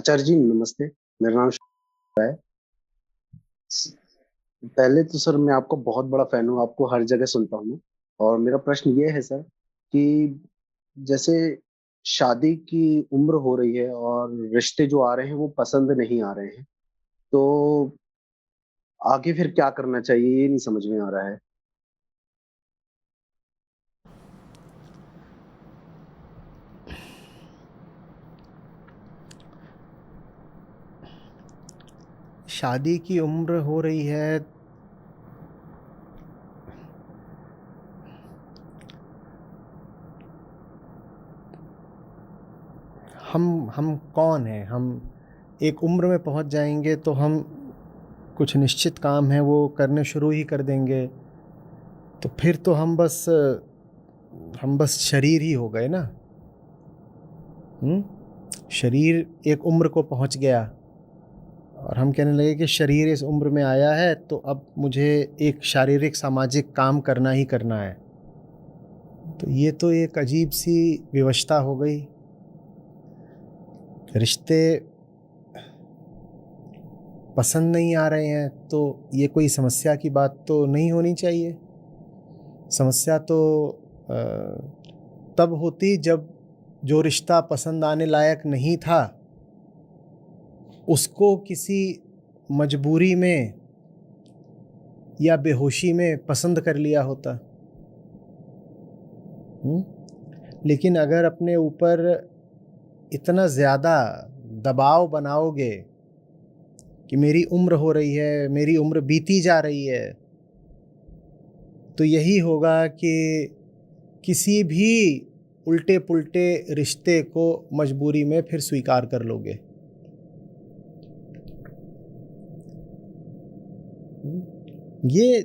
आचार्य जी नमस्ते। मेरा नाम शिवा है। पहले तो सर मैं आपका बहुत बड़ा फैन हूँ, आपको हर जगह सुनता हूँ मैं। और मेरा प्रश्न ये है सर कि जैसे शादी की उम्र हो रही है और रिश्ते जो आ रहे हैं वो पसंद नहीं आ रहे हैं, तो आगे फिर क्या करना चाहिए ये नहीं समझ में आ रहा है। शादी की उम्र हो रही है। हम कौन हैं? हम एक उम्र में पहुंच जाएंगे तो हम कुछ निश्चित काम है वो करने शुरू ही कर देंगे। तो फिर तो हम बस शरीर ही हो गए ना। शरीर एक उम्र को पहुंच गया और हम कहने लगे कि शरीर इस उम्र में आया है तो अब मुझे एक शारीरिक सामाजिक काम करना ही करना है। तो ये तो एक अजीब सी विवशता हो गई। रिश्ते पसंद नहीं आ रहे हैं तो ये कोई समस्या की बात तो नहीं होनी चाहिए। समस्या तो तब होती जब जो रिश्ता पसंद आने लायक नहीं था उसको किसी मजबूरी में या बेहोशी में पसंद कर लिया होता। लेकिन अगर अपने ऊपर इतना ज़्यादा दबाव बनाओगे कि मेरी उम्र हो रही है, मेरी उम्र बीती जा रही है, तो यही होगा कि किसी भी उल्टे पुल्टे रिश्ते को मजबूरी में फिर स्वीकार कर लोगे। ये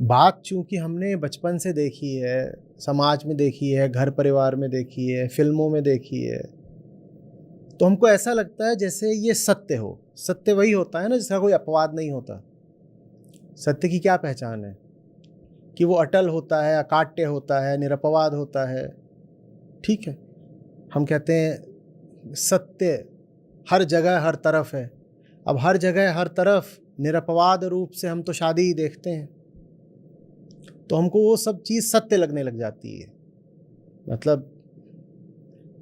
बात चूंकि हमने बचपन से देखी है, समाज में देखी है, घर परिवार में देखी है, फिल्मों में देखी है, तो हमको ऐसा लगता है जैसे ये सत्य हो। सत्य वही होता है ना जिसका कोई अपवाद नहीं होता। सत्य की क्या पहचान है? कि वो अटल होता है, अकाट्य होता है, निरपवाद होता है। ठीक है, हम कहते हैं सत्य हर जगह हर तरफ है। अब हर जगह हर तरफ निरपवाद रूप से हम तो शादी ही देखते हैं, तो हमको वो सब चीज़ सत्य लगने लग जाती है। मतलब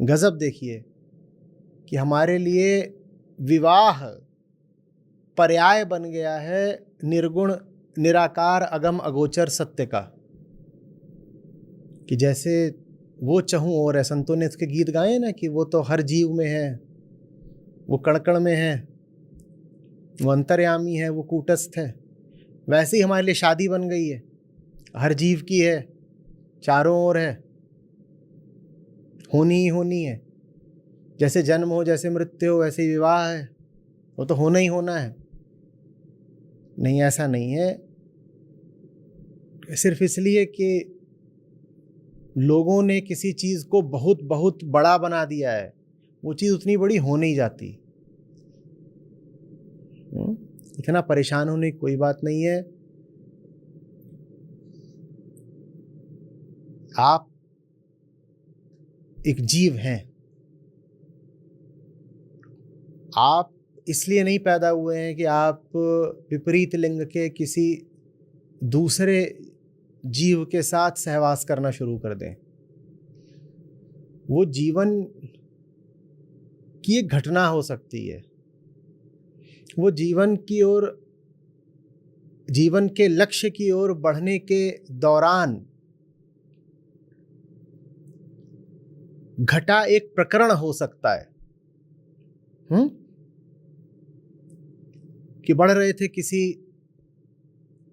गजब देखिए कि हमारे लिए विवाह पर्याय बन गया है निर्गुण निराकार अगम अगोचर सत्य का। कि जैसे वो चहूँ और है, संतों ने इसके गीत गाए ना कि वो तो हर जीव में है, वो कण कण में है, वो अंतर्यामी है, वो कूटस्थ है। वैसे ही हमारे लिए शादी बन गई है, हर जीव की है, चारों ओर है, होनी ही होनी है। जैसे जन्म हो, जैसे मृत्यु हो, वैसे ही विवाह है, वो तो होना ही होना है। नहीं, ऐसा नहीं है। सिर्फ इसलिए कि लोगों ने किसी चीज़ को बहुत बहुत बड़ा बना दिया है, वो चीज़ उतनी बड़ी हो नहीं जाती। इतना परेशान होने की कोई बात नहीं है। आप एक जीव हैं। आप इसलिए नहीं पैदा हुए हैं कि आप विपरीत लिंग के किसी दूसरे जीव के साथ सहवास करना शुरू कर दें। वो जीवन की एक घटना हो सकती है। वो जीवन की ओर, जीवन के लक्ष्य की ओर बढ़ने के दौरान घटा एक प्रकरण हो सकता है। कि बढ़ रहे थे किसी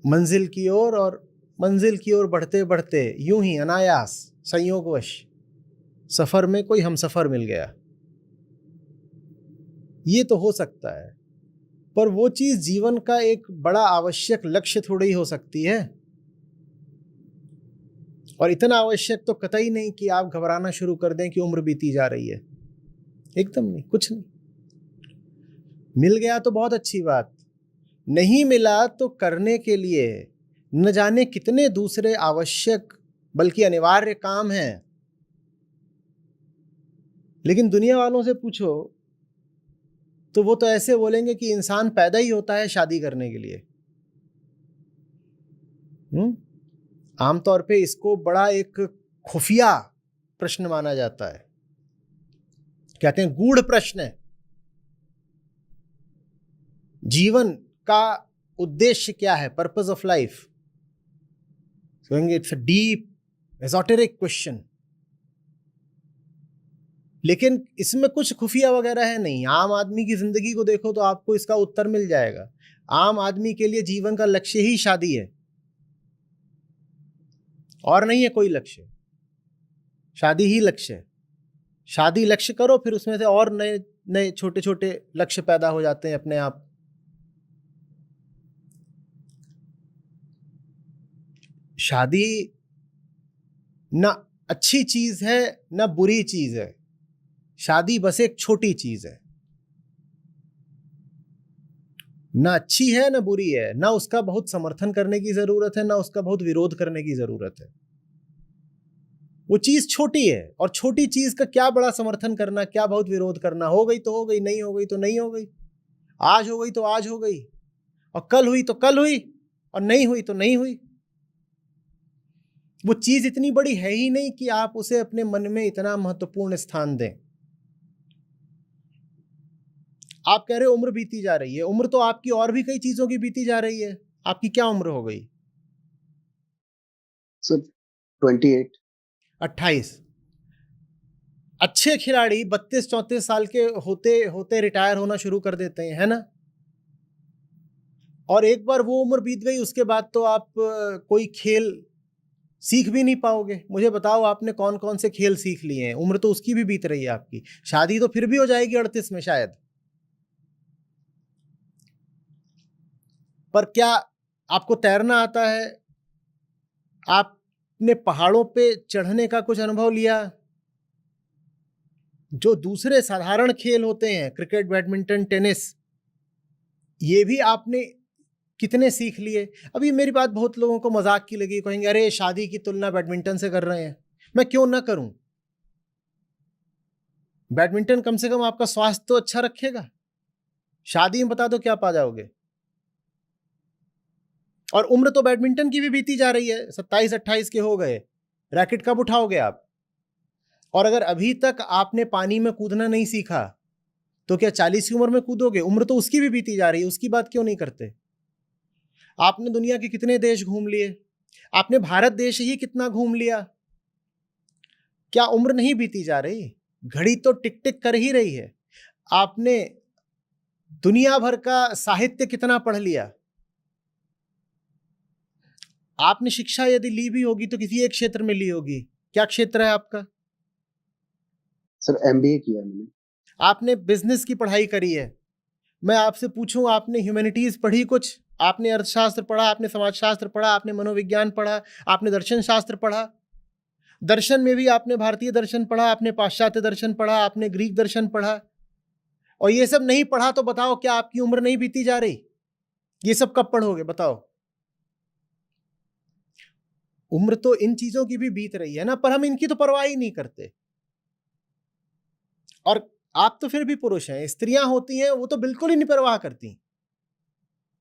मंजिल की ओर और मंजिल की ओर बढ़ते बढ़ते यूं ही अनायास संयोगवश सफर में कोई हमसफर मिल गया। ये तो हो सकता है, पर वो चीज जीवन का एक बड़ा आवश्यक लक्ष्य थोड़ी ही हो सकती है। और इतना आवश्यक तो कतई नहीं कि आप घबराना शुरू कर दें कि उम्र बीती जा रही है। एकदम नहीं, कुछ नहीं। मिल गया तो बहुत अच्छी बात, नहीं मिला तो करने के लिए न जाने कितने दूसरे आवश्यक बल्कि अनिवार्य काम हैं। लेकिन दुनिया वालों से पूछो तो वो तो ऐसे बोलेंगे कि इंसान पैदा ही होता है शादी करने के लिए। आमतौर पे इसको बड़ा एक खुफिया प्रश्न माना जाता है, कहते हैं गूढ़ प्रश्न है। जीवन का उद्देश्य क्या है, पर्पस ऑफ लाइफ, कहेंगे it's a deep esoteric question. लेकिन इसमें कुछ खुफिया वगैरह है नहीं। आम आदमी की जिंदगी को देखो तो आपको इसका उत्तर मिल जाएगा। आम आदमी के लिए जीवन का लक्ष्य ही शादी है, और नहीं है कोई लक्ष्य। शादी ही लक्ष्य है। शादी लक्ष्य करो, फिर उसमें से और नए नए छोटे छोटे लक्ष्य पैदा हो जाते हैं अपने आप। शादी ना अच्छी चीज है ना बुरी चीज है। शादी बस एक छोटी चीज है, ना अच्छी है ना बुरी है, ना उसका बहुत समर्थन करने की जरूरत है ना उसका बहुत विरोध करने की जरूरत है। वो चीज छोटी है, और छोटी चीज का क्या बड़ा समर्थन करना, क्या बहुत विरोध करना। हो गई तो हो गई, नहीं हो गई तो नहीं हो गई, आज हो गई तो आज हो गई, और कल हुई तो कल हुई, और नहीं हुई तो नहीं हुई। वो चीज इतनी बड़ी है ही नहीं कि आप उसे अपने मन में इतना महत्वपूर्ण स्थान दें। आप कह रहे हो उम्र बीती जा रही है, उम्र तो आपकी और भी कई चीजों की बीती जा रही है। आपकी क्या उम्र हो गई? सर 28। 28। अच्छे खिलाड़ी 32-34 साल के होते होते रिटायर होना शुरू कर देते हैं, है ना? और एक बार वो उम्र बीत गई, उसके बाद तो आप कोई खेल सीख भी नहीं पाओगे। मुझे बताओ आपने कौन कौन से खेल सीख लिए हैं? उम्र तो उसकी भी बीत रही है आपकी। शादी तो फिर भी हो जाएगी 38 में शायद। पर क्या आपको तैरना आता है? आपने पहाड़ों पे चढ़ने का कुछ अनुभव लिया? जो दूसरे साधारण खेल होते हैं, क्रिकेट, बैडमिंटन, टेनिस, ये भी आपने कितने सीख लिए? अभी मेरी बात बहुत लोगों को मजाक की लगी, कहेंगे अरे शादी की तुलना बैडमिंटन से कर रहे हैं। मैं क्यों ना करूं? बैडमिंटन कम से कम आपका स्वास्थ्य तो अच्छा रखेगा। शादी में बता दो क्या पा जाओगे। और उम्र तो बैडमिंटन की भी बीती जा रही है, 27-28 के हो गए, रैकेट कब उठाओगे आप? और अगर अभी तक आपने पानी में कूदना नहीं सीखा तो क्या 40 की उम्र में कूदोगे? उम्र तो उसकी भी बीती जा रही है, उसकी बात क्यों नहीं करते? आपने दुनिया के कितने देश घूम लिए? आपने भारत देश ही कितना घूम लिया? क्या उम्र नहीं बीती जा रही? घड़ी तो टिक टिक कर ही रही है। आपने दुनिया भर का साहित्य कितना पढ़ लिया? आपने शिक्षा यदि ली भी होगी तो किसी एक क्षेत्र में ली होगी। क्या क्षेत्र है आपका? सर एमबीए किया मैंने। आपने बिजनेस की पढ़ाई करी है। मैं आपसे पूछूं, आपने ह्यूमैनिटीज पढ़ी कुछ? आपने अर्थशास्त्र पढ़ा, आपने समाजशास्त्र पढ़ा, आपने मनोविज्ञान पढ़ा, आपने दर्शन शास्त्र पढ़ा। दर्शन में भी आपने भारतीय दर्शन पढ़ा, आपने पाश्चात्य दर्शन पढ़ा, आपने ग्रीक दर्शन पढ़ा। और ये सब नहीं पढ़ा तो बताओ क्या आपकी उम्र नहीं बीती जा रही? ये सब कब पढ़ोगे बताओ? उम्र तो इन चीजों की भी बीत रही है ना, पर हम इनकी तो परवाह ही नहीं करते। और आप तो फिर भी पुरुष हैं, स्त्रियां होती हैं वो तो बिल्कुल ही नहीं परवाह करती।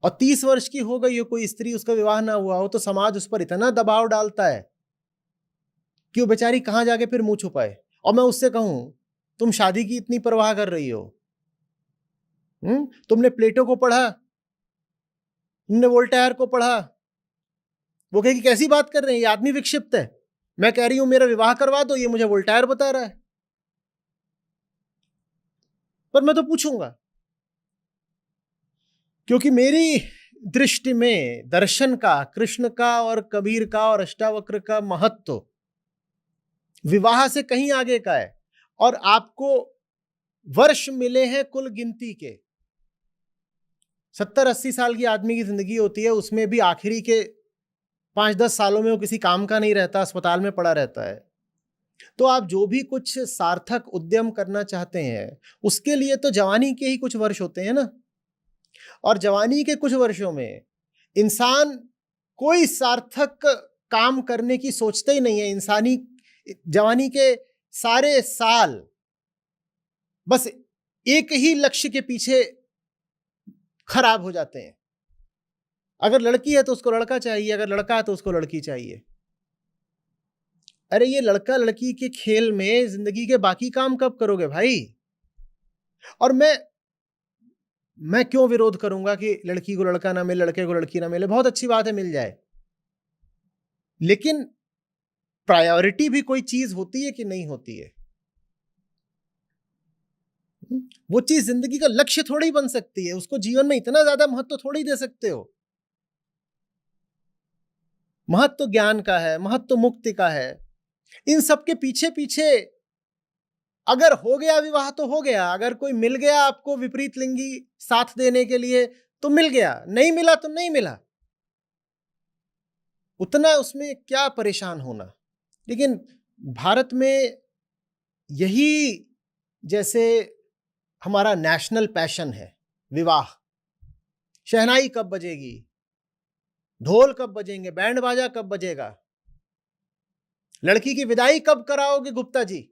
और 30 वर्ष की हो गई हो कोई स्त्री, उसका विवाह ना हुआ हो, तो समाज उस पर इतना दबाव डालता है कि वो बेचारी कहां जाके फिर मुंह छुपाए। और मैं उससे कहूं तुम शादी की इतनी परवाह कर रही हो, तुमने प्लेटो को पढ़ा, तुमने वोल्टेयर को पढ़ा। वो कहेगी कैसी बात कर रहे हैं, ये आदमी विक्षिप्त है। मैं कह रही हूं मेरा विवाह करवा दो, ये मुझे वोल्टेयर बता रहा है। पर मैं तो पूछूंगा, क्योंकि मेरी दृष्टि में दर्शन का, कृष्ण का और कबीर का और अष्टावक्र का महत्व विवाह से कहीं आगे का है। और आपको वर्ष मिले हैं कुल गिनती के। 70-80 साल की आदमी की जिंदगी होती है, उसमें भी आखिरी के 5-10 सालों में वो किसी काम का नहीं रहता, अस्पताल में पड़ा रहता है। तो आप जो भी कुछ सार्थक उद्यम करना चाहते हैं, उसके लिए तो जवानी के ही कुछ वर्ष होते हैं ना। और जवानी के कुछ वर्षों में इंसान कोई सार्थक काम करने की सोचते ही नहीं है। इंसानी जवानी के सारे साल बस एक ही लक्ष्य के पीछे खराब हो जाते हैं। अगर लड़की है तो उसको लड़का चाहिए, अगर लड़का है तो उसको लड़की चाहिए। अरे ये लड़का लड़की के खेल में जिंदगी के बाकी काम कब करोगे भाई? और मैं क्यों विरोध करूंगा कि लड़की को लड़का ना मिले, लड़के को लड़की ना मिले? बहुत अच्छी बात है, मिल जाए, लेकिन प्रायोरिटी भी कोई चीज होती है कि नहीं होती है? वो चीज जिंदगी का लक्ष्य थोड़ी बन सकती है, उसको जीवन में इतना ज्यादा महत्व थोड़ी दे सकते हो। महत्व ज्ञान का है, महत्व मुक्ति का है। इन सब के पीछे पीछे अगर हो गया विवाह तो हो गया, अगर कोई मिल गया आपको विपरीत लिंगी साथ देने के लिए तो मिल गया, नहीं मिला तो नहीं मिला, उतना उसमें क्या परेशान होना। लेकिन भारत में यही जैसे हमारा नेशनल पैशन है, विवाह। शहनाई कब बजेगी, ढोल कब बजेंगे, बैंड बाजा कब बजेगा, लड़की की विदाई कब कराओगे गुप्ता जी,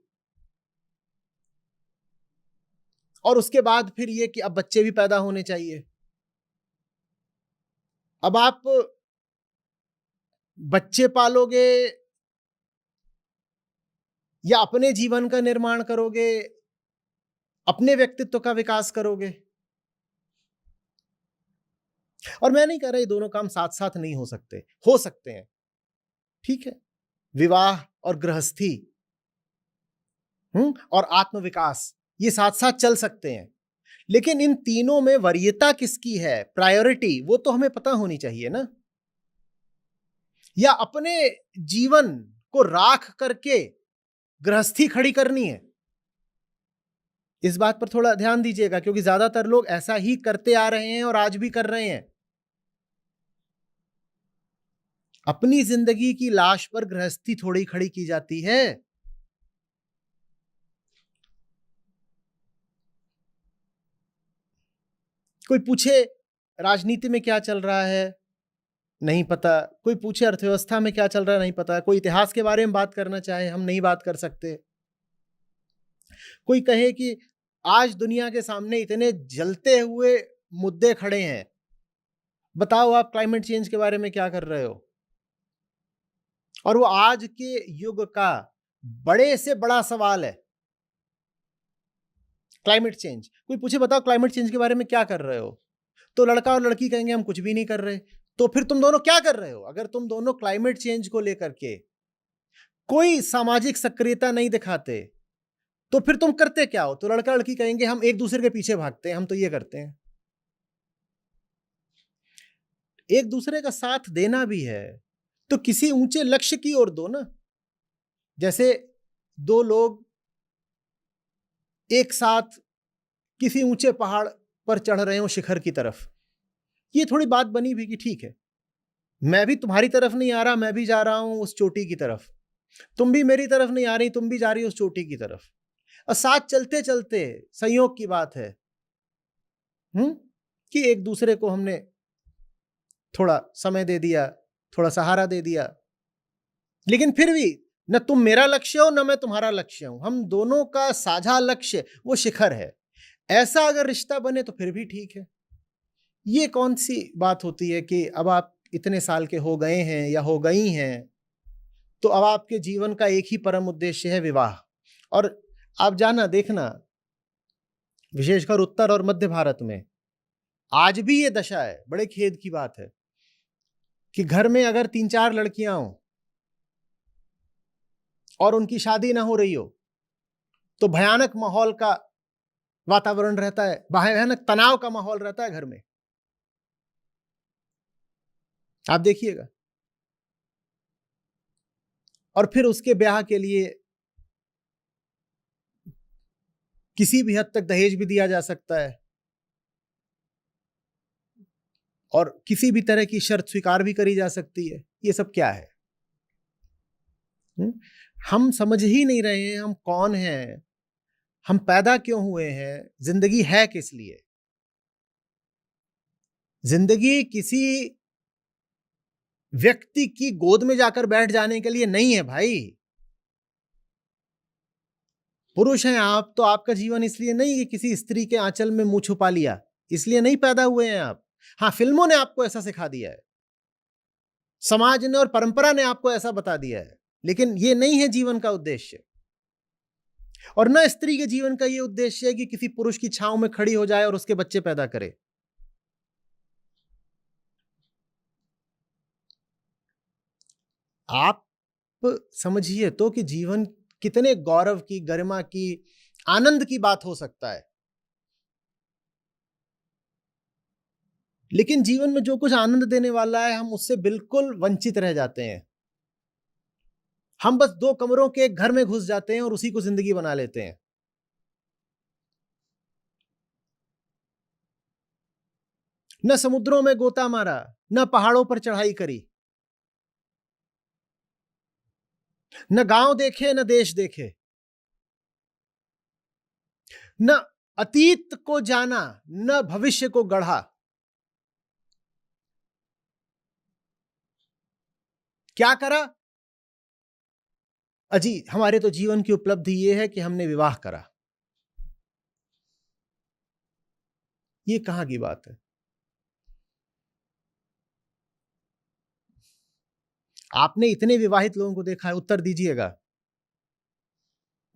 और उसके बाद फिर ये कि अब बच्चे भी पैदा होने चाहिए। अब आप बच्चे पालोगे या अपने जीवन का निर्माण करोगे, अपने व्यक्तित्व का विकास करोगे? और मैं नहीं कह रहा ये दोनों काम साथ साथ नहीं हो सकते हैं, ठीक है। विवाह और गृहस्थी और आत्मविकास ये साथ साथ चल सकते हैं, लेकिन इन तीनों में वरीयता किसकी है, प्रायोरिटी, वो तो हमें पता होनी चाहिए ना। या अपने जीवन को राख करके गृहस्थी खड़ी करनी है? इस बात पर थोड़ा ध्यान दीजिएगा, क्योंकि ज्यादातर लोग ऐसा ही करते आ रहे हैं और आज भी कर रहे हैं। अपनी जिंदगी की लाश पर गृहस्थी थोड़ी खड़ी की जाती है। कोई पूछे राजनीति में क्या चल रहा है, नहीं पता। कोई पूछे अर्थव्यवस्था में क्या चल रहा है, नहीं पता। कोई इतिहास के बारे में बात करना चाहे, हम नहीं बात कर सकते। कोई कहे कि आज दुनिया के सामने इतने जलते हुए मुद्दे खड़े हैं, बताओ आप क्लाइमेट चेंज के बारे में क्या कर रहे हो? और वो आज के युग का बड़े से बड़ा सवाल है, क्लाइमेट चेंज। कोई पूछे बताओ क्लाइमेट चेंज के बारे में क्या कर रहे हो, तो लड़का और लड़की कहेंगे हम कुछ भी नहीं कर रहे। तो फिर तुम दोनों क्या कर रहे हो? अगर तुम दोनों क्लाइमेट चेंज को लेकर के कोई सामाजिक सक्रियता नहीं दिखाते तो फिर तुम करते क्या हो? तो लड़का लड़की कहेंगे हम एक दूसरे के पीछे भागते हैं, हम तो ये करते हैं। एक दूसरे का साथ देना भी है तो किसी ऊंचे लक्ष्य की ओर दो ना। जैसे दो लोग एक साथ किसी ऊंचे पहाड़ पर चढ़ रहे हो शिखर की तरफ, ये थोड़ी बात बनी भी कि ठीक है मैं भी तुम्हारी तरफ नहीं आ रहा, मैं भी जा रहा हूं उस चोटी की तरफ, तुम भी मेरी तरफ नहीं आ रही, तुम भी जा रही हो उस चोटी की तरफ, और साथ चलते चलते संयोग की बात है कि एक दूसरे को हमने थोड़ा समय दे दिया, थोड़ा सहारा दे दिया, लेकिन फिर भी न तुम मेरा लक्ष्य हो न मैं तुम्हारा लक्ष्य हूं, हम दोनों का साझा लक्ष्य वो शिखर है। ऐसा अगर रिश्ता बने तो फिर भी ठीक है। ये कौन सी बात होती है कि अब आप इतने साल के हो गए हैं या हो गई हैं तो अब आपके जीवन का एक ही परम उद्देश्य है विवाह। और आप जाना देखना, विशेषकर उत्तर और मध्य भारत में आज भी ये दशा है। बड़े खेद की बात है कि घर में अगर 3-4 लड़कियां हों और उनकी शादी ना हो रही हो तो भयानक माहौल का वातावरण रहता है, भयानक तनाव का माहौल रहता है घर में। आप देखिएगा। और फिर उसके ब्याह के लिए किसी भी हद तक दहेज भी दिया जा सकता है और किसी भी तरह की शर्त स्वीकार भी करी जा सकती है। ये सब क्या है? हम समझ ही नहीं रहे हैं हम कौन हैं, हम पैदा क्यों हुए हैं, जिंदगी है किस लिए। जिंदगी किसी व्यक्ति की गोद में जाकर बैठ जाने के लिए नहीं है भाई। पुरुष हैं आप, तो आपका जीवन इसलिए नहीं कि किसी स्त्री के आंचल में मुंह छुपा लिया, इसलिए नहीं पैदा हुए हैं आप। हाँ, फिल्मों ने आपको ऐसा सिखा दिया है, समाज ने और परंपरा ने आपको ऐसा बता दिया है, लेकिन ये नहीं है जीवन का उद्देश्य। और न स्त्री के जीवन का ये उद्देश्य है कि किसी पुरुष की छांव में खड़ी हो जाए और उसके बच्चे पैदा करे। आप समझिए तो कि जीवन कितने गौरव की, गरिमा की, आनंद की बात हो सकता है। लेकिन जीवन में जो कुछ आनंद देने वाला है, हम उससे बिल्कुल वंचित रह जाते हैं। हम बस 2 कमरों के एक घर में घुस जाते हैं और उसी को जिंदगी बना लेते हैं। न समुद्रों में गोता मारा, न पहाड़ों पर चढ़ाई करी, न गांव देखे, न देश देखे, न अतीत को जाना, न भविष्य को गढ़ा। क्या करा? अजी, हमारे तो जीवन की उपलब्धि यह है कि हमने विवाह करा। ये कहां की बात है? आपने इतने विवाहित लोगों को देखा है, उत्तर दीजिएगा।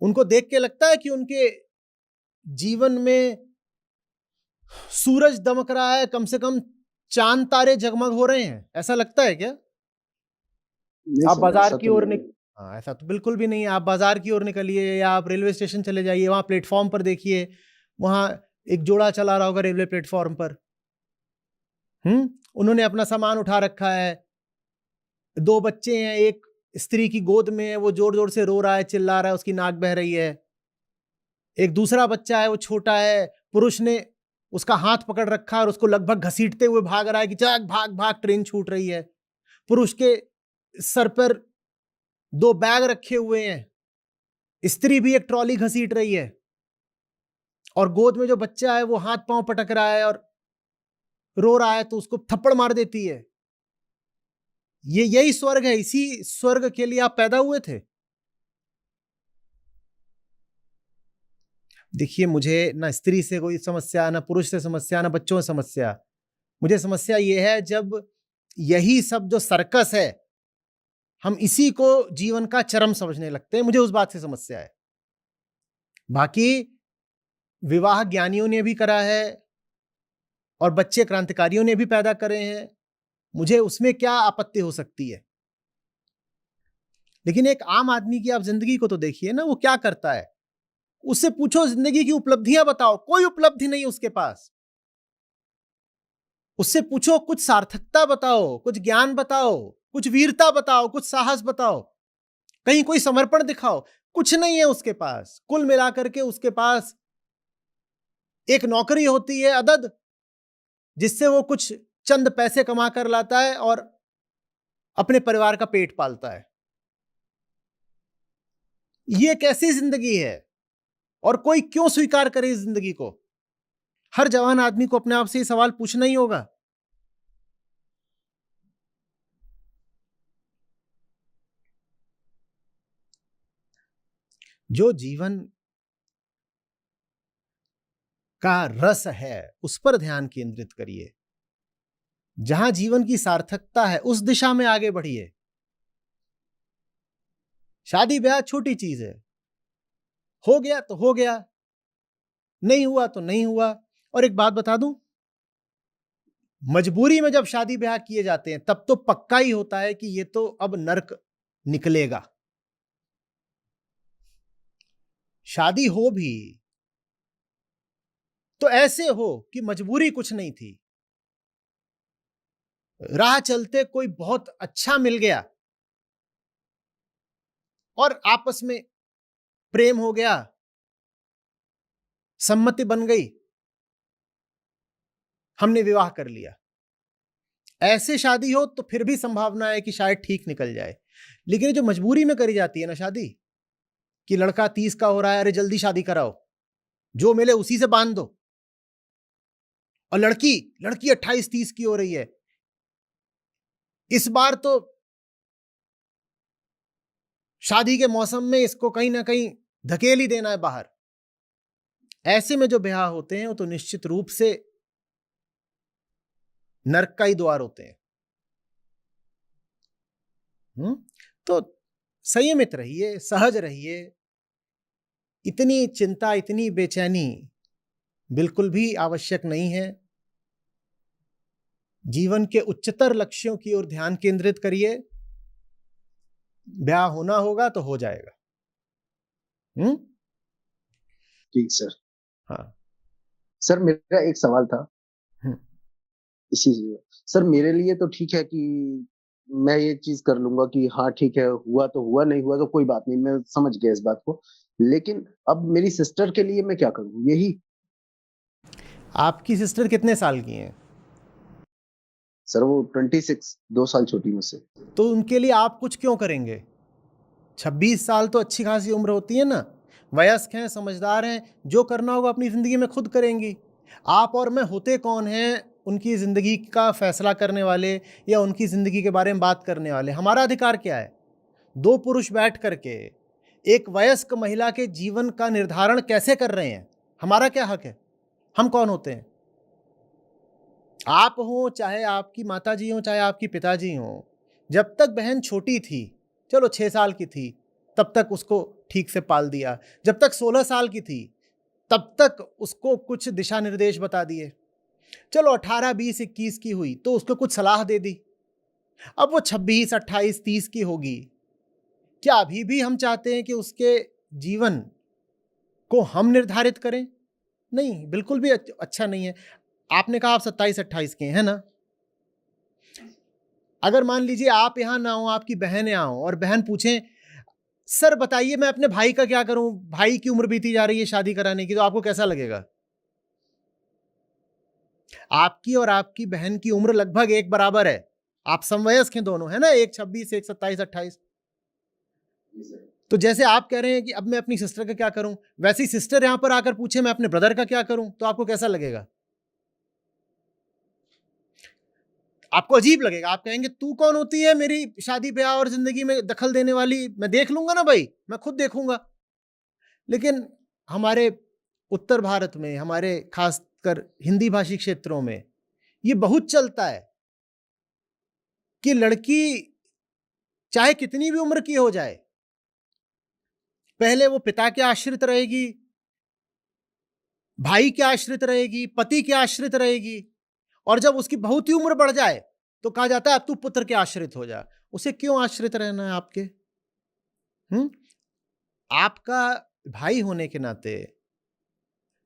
उनको देख के लगता है कि उनके जीवन में सूरज दमक रहा है, कम से कम चांद तारे जगमग हो रहे हैं, ऐसा लगता है क्या? आप बाजार की ओर हाँ, ऐसा तो बिल्कुल भी नहीं है। आप बाजार की ओर निकलिए या आप रेलवे स्टेशन चले जाइए, वहां प्लेटफॉर्म पर देखिए, वहां एक जोड़ा चला रहा होगा रेलवे प्लेटफॉर्म पर। उन्होंने अपना सामान उठा रखा है, 2 बच्चे हैं, एक स्त्री की गोद में है, वो जोर जोर से रो रहा है, चिल्ला रहा है, उसकी नाक बह रही है। एक दूसरा बच्चा है, वो छोटा है, पुरुष ने उसका हाथ पकड़ रखा है और उसको लगभग घसीटते हुए भाग रहा है कि चल भाग भाग, ट्रेन छूट रही है। पुरुष के सर पर 2 बैग रखे हुए हैं, स्त्री भी एक ट्रॉली घसीट रही है, और गोद में जो बच्चा है वो हाथ पांव पटक रहा है और रो रहा है, तो उसको थप्पड़ मार देती है। यही स्वर्ग है, इसी स्वर्ग के लिए आप पैदा हुए थे। देखिए, मुझे ना स्त्री से कोई समस्या, ना पुरुष से समस्या, ना बच्चों से समस्या। मुझे समस्या यह है जब यही सब जो सर्कस है, हम इसी को जीवन का चरम समझने लगते हैं। मुझे उस बात से समस्या है। बाकी विवाह ज्ञानियों ने भी करा है और बच्चे क्रांतिकारियों ने भी पैदा करे हैं, मुझे उसमें क्या आपत्ति हो सकती है। लेकिन एक आम आदमी की आप जिंदगी को तो देखिए ना, वो क्या करता है। उससे पूछो जिंदगी की उपलब्धियां बताओ, कोई उपलब्धि नहीं उसके पास। उससे पूछो कुछ सार्थकता बताओ, कुछ ज्ञान बताओ, कुछ वीरता बताओ, कुछ साहस बताओ, कहीं कोई समर्पण दिखाओ, कुछ नहीं है उसके पास। कुल मिलाकर के उसके पास एक नौकरी होती है अदद, जिससे वो कुछ चंद पैसे कमा कर लाता है और अपने परिवार का पेट पालता है। ये कैसी जिंदगी है और कोई क्यों स्वीकार करे इस जिंदगी को? हर जवान आदमी को अपने आप से ये सवाल पूछना ही होगा। जो जीवन का रस है उस पर ध्यान केंद्रित करिए। जहां जीवन की सार्थकता है उस दिशा में आगे बढ़िए। शादी ब्याह छोटी चीज है, हो गया तो हो गया, नहीं हुआ तो नहीं हुआ। और एक बात बता दूं, मजबूरी में जब शादी ब्याह किए जाते हैं तब तो पक्का ही होता है कि ये तो अब नर्क निकलेगा। शादी हो भी तो ऐसे हो कि मजबूरी कुछ नहीं थी, राह चलते कोई बहुत अच्छा मिल गया और आपस में प्रेम हो गया, सम्मति बन गई, हमने विवाह कर लिया। ऐसे शादी हो तो फिर भी संभावना है कि शायद ठीक निकल जाए। लेकिन जो मजबूरी में करी जाती है ना शादी, कि लड़का 30 का हो रहा है, अरे जल्दी शादी कराओ, जो मिले उसी से बांध दो, और लड़की 28-30 की हो रही है। इस बार तो शादी के मौसम में इसको कहीं ना कहीं धकेल ही देना है बाहर। ऐसे में जो ब्याह होते हैं वो तो निश्चित रूप से नरक का ही द्वार होते हैं। तो संयमित रहिए, सहज रहिए। इतनी चिंता, इतनी बेचैनी बिल्कुल भी आवश्यक नहीं है। जीवन के उच्चतर लक्ष्यों की ओर ध्यान केंद्रित करिए। ब्याह होना होगा तो हो जाएगा। ठीक सर। हाँ सर मेरा एक सवाल था इसी से। सर मेरे लिए तो ठीक है कि मैं ये चीज कर लूंगा कि हाँ ठीक है, हुआ तो हुआ, नहीं हुआ तो कोई बात नहीं, मैं समझ गया इस बात को। लेकिन अब मेरी सिस्टर के लिए मैं क्या करूँ, यही। आपकी सिस्टर कितने साल की हैं? सर वो 26, 2 साल छोटी मुझसे। तो उनके लिए आप कुछ क्यों करेंगे? 26 साल तो अच्छी खासी उम्र होती है ना। वयस्क हैं, समझदार हैं, जो करना होगा अपनी ज़िंदगी में खुद करेंगी। आप और मैं होते कौन हैं उनकी ज़िंदगी का फैसला करने वाले या उनकी ज़िंदगी के बारे में बात करने वाले? हमारा अधिकार क्या है? दो पुरुष बैठ करके एक वयस्क महिला के जीवन का निर्धारण कैसे कर रहे हैं? हमारा क्या हक है? हम कौन होते हैं? आप हो, चाहे आपकी माताजी हो, चाहे आपकी पिताजी हो, जब तक बहन छोटी थी, चलो 6 साल की थी, तब तक उसको ठीक से पाल दिया। जब तक 16 साल की थी, तब तक उसको कुछ दिशा निर्देश बता दिए। चलो 18, 20, 21 की हुई तो उसको कुछ सलाह दे दी। अब वो 26, 28, 30 की होगी। क्या अभी भी हम चाहते हैं कि उसके जीवन को हम निर्धारित करें? नहीं, बिल्कुल भी अच्छा नहीं है। आपने कहा आप 27, 28 के हैं ना? अगर मान लीजिए आप यहां ना हो, आपकी बहन यहाँ हो और बहन पूछें, सर बताइए मैं अपने भाई का क्या करूं, भाई की उम्र बीती जा रही है शादी कराने की, तो आपको कैसा लगेगा? आपकी और आपकी बहन की उम्र लगभग एक बराबर है। आप समवयस्क हैं दोनों, है ना? एक 26, एक 27, 28। तो जैसे आप कह रहे हैं कि अब मैं अपनी सिस्टर का क्या करूं, वैसी सिस्टर यहां पर आकर पूछे मैं अपने ब्रदर का क्या करूं, तो आपको कैसा लगेगा? आपको अजीब लगेगा। आप कहेंगे तू कौन होती है मेरी शादी ब्याह और जिंदगी में दखल देने वाली? मैं देख लूंगा ना भाई, मैं खुद देखूंगा। लेकिन हमारे उत्तर भारत में, हमारे खासकर हिंदी भाषी क्षेत्रों में ये बहुत चलता है कि लड़की चाहे कितनी भी उम्र की हो जाए, पहले वो पिता के आश्रित रहेगी, भाई के आश्रित रहेगी, पति के आश्रित रहेगी, और जब उसकी बहुत ही उम्र बढ़ जाए तो कहा जाता है अब तू पुत्र के आश्रित हो जा। उसे क्यों आश्रित रहना है आपके? आपका भाई होने के नाते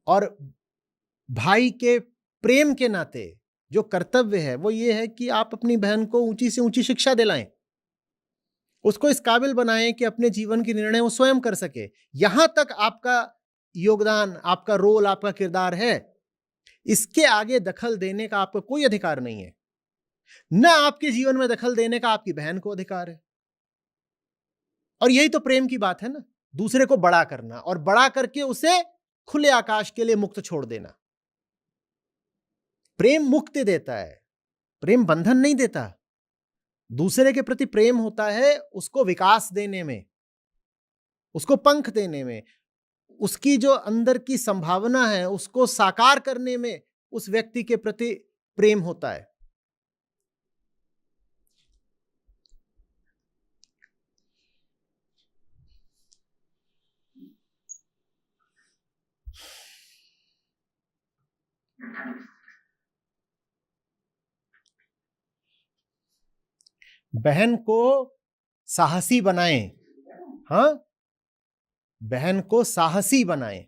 और भाई के प्रेम के नाते जो कर्तव्य है वो ये है कि आप अपनी बहन को ऊंची से ऊंची शिक्षा दिलाएं, उसको इस काबिल बनाएं कि अपने जीवन के निर्णय वो स्वयं कर सके। यहां तक आपका योगदान, आपका रोल, आपका किरदार है। इसके आगे दखल देने का आपको कोई अधिकार नहीं है। न आपके जीवन में दखल देने का आपकी बहन को अधिकार है। और यही तो प्रेम की बात है ना, दूसरे को बड़ा करना और बड़ा करके उसे खुले आकाश के लिए मुक्त छोड़ देना। प्रेम मुक्ति देता है, प्रेम बंधन नहीं देता। दूसरे के प्रति प्रेम होता है उसको विकास देने में, उसको पंख देने में, उसकी जो अंदर की संभावना है उसको साकार करने में उस व्यक्ति के प्रति प्रेम होता है। बहन को साहसी बनाएं। हाँ, बहन को साहसी बनाएं।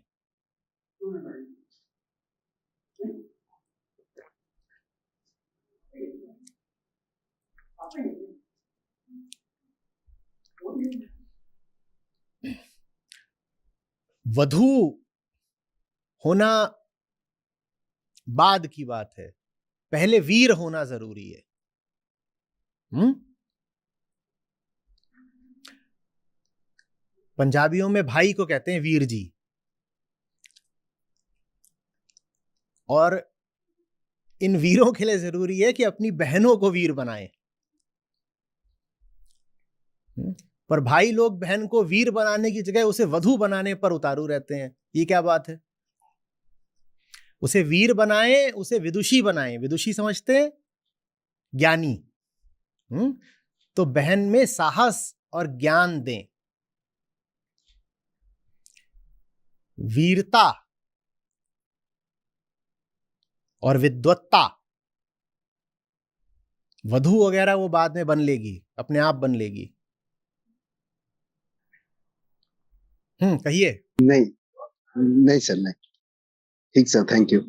वधू होना बाद की बात है, पहले वीर होना जरूरी है। पंजाबियों में भाई को कहते हैं वीर जी, और इन वीरों के लिए जरूरी है कि अपनी बहनों को वीर बनाएं। पर भाई लोग बहन को वीर बनाने की जगह उसे वधू बनाने पर उतारू रहते हैं। ये क्या बात है? उसे वीर बनाए, उसे विदुषी बनाए। विदुषी समझते हैं ज्ञानी। तो बहन में साहस और ज्ञान दें, वीरता और विद्वत्ता। वधू वगैरह वो बाद में बन लेगी, अपने आप बन लेगी। कहिए। नहीं, नहीं सर, नहीं। ठीक सर, थैंक यू।